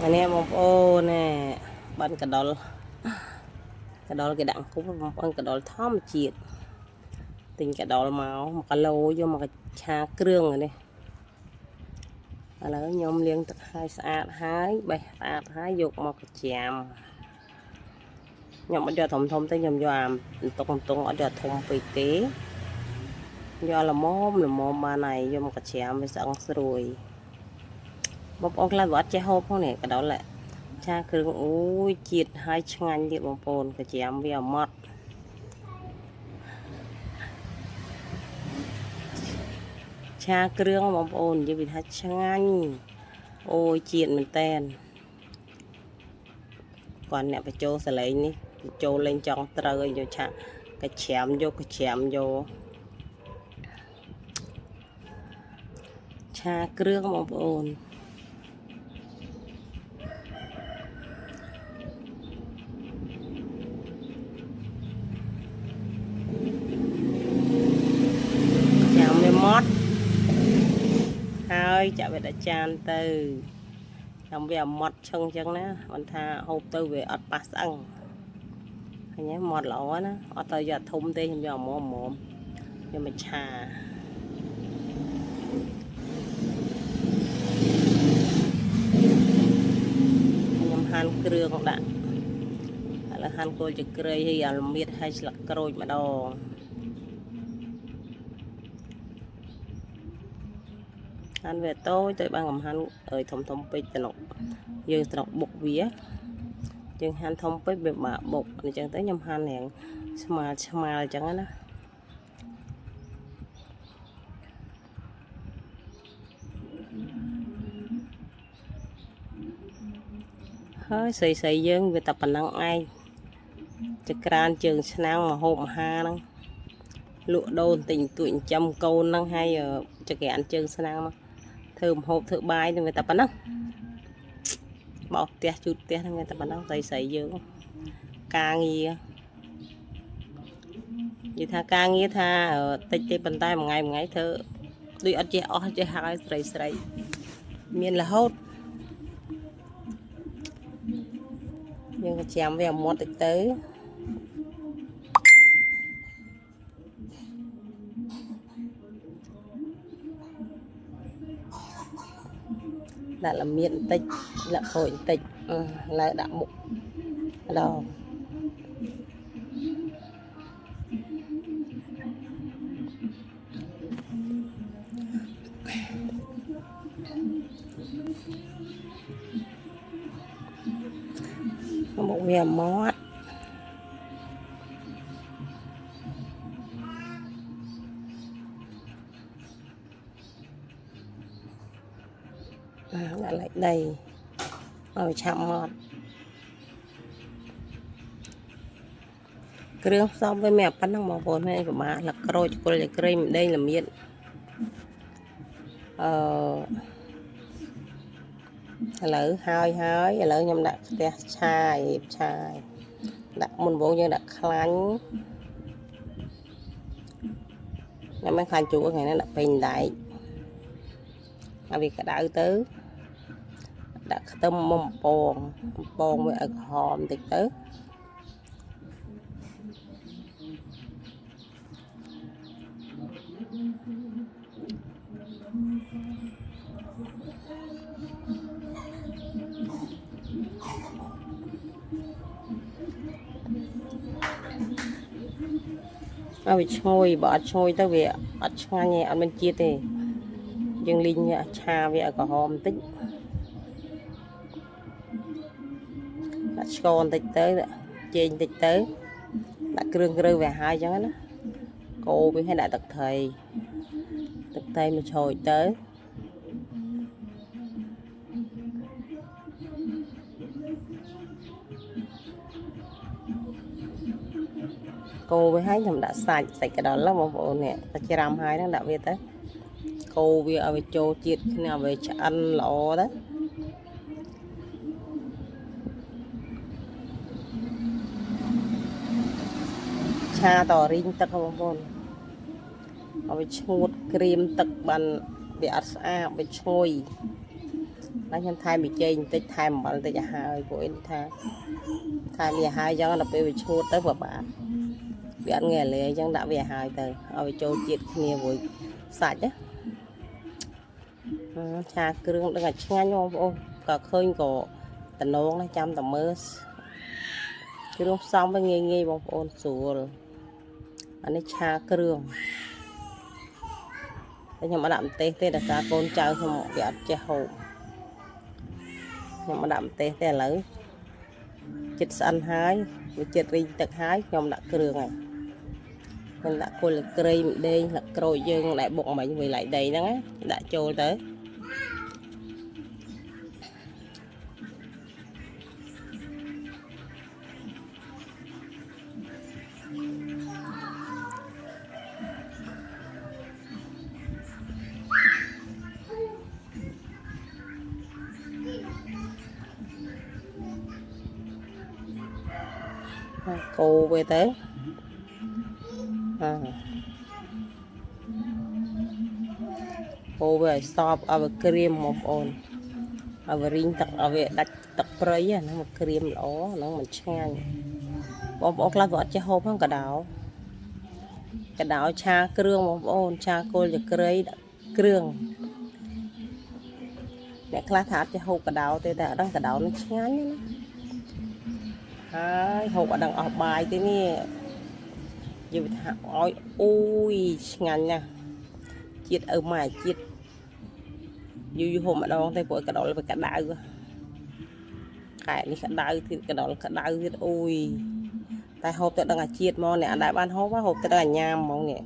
อันนี้បងប្អូនណែបានកដុលគេដាក់គូបងប្អូនកដុលធម្មជាតិទិញកដុលមក1គីឡូយកមកឆាគ្រឿងនេះឥឡូវខ្ញុំលាងទឹកឲ្យស្អាតហើយបេះស្អាតហើយយកមកច្រាំខ្ញុំអត់យកធំទេខ្ញុំយកអាតុងអត់យកធំពេកទេយកល្មមបានហើយយកមកច្រាំវាស្អឹងស្រួយបងប្អូនខ្លះវាអត់ចេះហូបផងនេះកដុលឆាគ្រឿងអូយជាតិហើយឆ្ងាញ់ទៀតបងប្អូនកច្រាំវាអមត់ឆាគ្រឿងបងប្អូននិយាយថាឆ្ងាញ់អូយជាតិមែនតែនគាត់អ្នកបញ្ចូលសលេងនេះបញ្ចូលលេងចង់ត្រូវឲ្យយកឆាកច្រាំយកឆាគ្រឿងបងប្អូនចាំវាម៉ត់ហើយចាក់វាដាក់ចានទៅចាំវាម៉ត់ឈឹងចឹងណាមិនថាហូបទៅវាអត់ប៉ះស្អឹងឃើញទេម៉ត់ល្អណាអត់ទៅយកធំទេខ្ញុំយកល្មមយកមកឆាខ្ញុំហាន់គ្រឿងដាក់ឥឡូវហាន់គល់ចក្រីហើយអាល្មៀតហើយស្លឹកក្រូចម្ដងហាន់វាតូចទៅបានកំហាន់អើយធំពេកត្នុកយើងត្នុកបុកវាយើងហាន់ធំពេកវាបាក់បុកអញ្ចឹងទៅខ្ញុំហាន់រាងស្មើអញ្ចឹងណាហើយស្រីយើងវាតែប៉ុណ្ណឹងឯងចក្រានជើងឆ្នាំងមកហូបអាហារហ្នឹងលក់ដូរទិញទួយចិញ្ចឹមកូនហ្នឹងហើយចក្រានជើងឆ្នាំងមកធ្វើម្ហូបធ្វើបាយហ្នឹងវាតែប៉ុណ្ណឹងបោសផ្ទះជូតផ្ទះហ្នឹងវាតែប៉ុណ្ណឹងស្រីយើងការងារនិយាយថាការងារថាតិចទេប៉ុន្តែមួយថ្ងៃធ្វើដូចអត់ចេះអស់ចេះហើយស្រីមានរហូតយើងក៏ចាំវាមាត់តិចទៅដាក់ល្មៀតបន្តិចដាក់ក្រូចបន្តិចឡើយដាក់បុកម្ដងមកវាមាត់ដាក់លេខដីឲ្យឆាប់មាត់គ្រឿងផ្សំវាមានប៉ុណ្ណឹងបងប្អូនហើយពិបាកលក្រូចគល់ចក្រីម្ដេងល្មៀតឥឡូវហើយឥឡូវខ្ញុំដាក់ខ្ទះឆារៀបឆាដាក់មុនបងយើងដាក់ខ្លាញ់ខ្ញុំមិនខ្លាញ់ជូរថ្ងៃនេះដាក់ពេញដែកឲ្យវាក្តៅទៅដាក់ខ្ទឹមមុំពងវាឲ្យក្រហមបន្តិចទៅឲ្យវាឈ្ងុយបើអត់ឈ្ងុយទៅវាអត់ឆ្ងាញ់ទេអត់មានជាតិទេយើងលីងឆាវាឲ្យក្រហមបន្តិចដាក់ស្ករបន្តិចទៅចេងបន្តិចទៅដាក់គ្រឿងវាហើយអញ្ចឹងណាកូរវាឲ្យដាក់ទឹកត្រីមកឆូចទៅកូរវាហើយខ្ញុំដាក់សាច់កដុលបងប្អូននេះតែច្រាំហើយហ្នឹងដាក់វាទៅកូរវាឲ្យវាចូលជាតិគ្នាឲ្យវាឆ្អិនល្អទៅឆាតរីងទឹកបងប្អូនឲ្យវាឈួតក្រៀមទឹកបានវាអត់ស្អាតវាឈ្ងុយ nói nhân thay bị chơi tích thay mà bọn tích hai của em thay bị hai do là bị chua tới vừa bà bị ăn nghề lấy chẳng đã về hai từ ở bị trôi chết kia với sạch á cha kêu đừng nghe nhau ô cả khơi cổ tận nón nó chăm tầm mơ cái lúc xong với nghe nghe bông ôn sủa anh ấy cha kêu nhưng mà đậm tê tê là cả con trai không một việc che hậu nhưng mà đậm tê tê lấy chết ăn hái với chết ri tật hái nhưng đã kêu này mình đã coi là cây đây là rồi dương lại bụng mình vì lại đầy đó đã trôi tới cô về tới cô về stop ở cream một ồn ở riêng tật ở về đặt tật prey nó một cream đó nó mình chang bông lá vọt cho hộp không cả đảo cha kêu một ồn cha côจะcream kêu nè lá thắt cho hộp cả đảo thếแต่đang cả đảo nó chán hộp ở đằng ở bài thế nè dù thằng ôi ui ngàn nha chết ở ngoài chết dù hôm ở đâu thấy của cả đó là cả đau cái này cả đau thì cả đó là cả đau thì ui tại hộp tự đang là chết mò nè đại ban hộp quá hộp tự đang là nham mong nè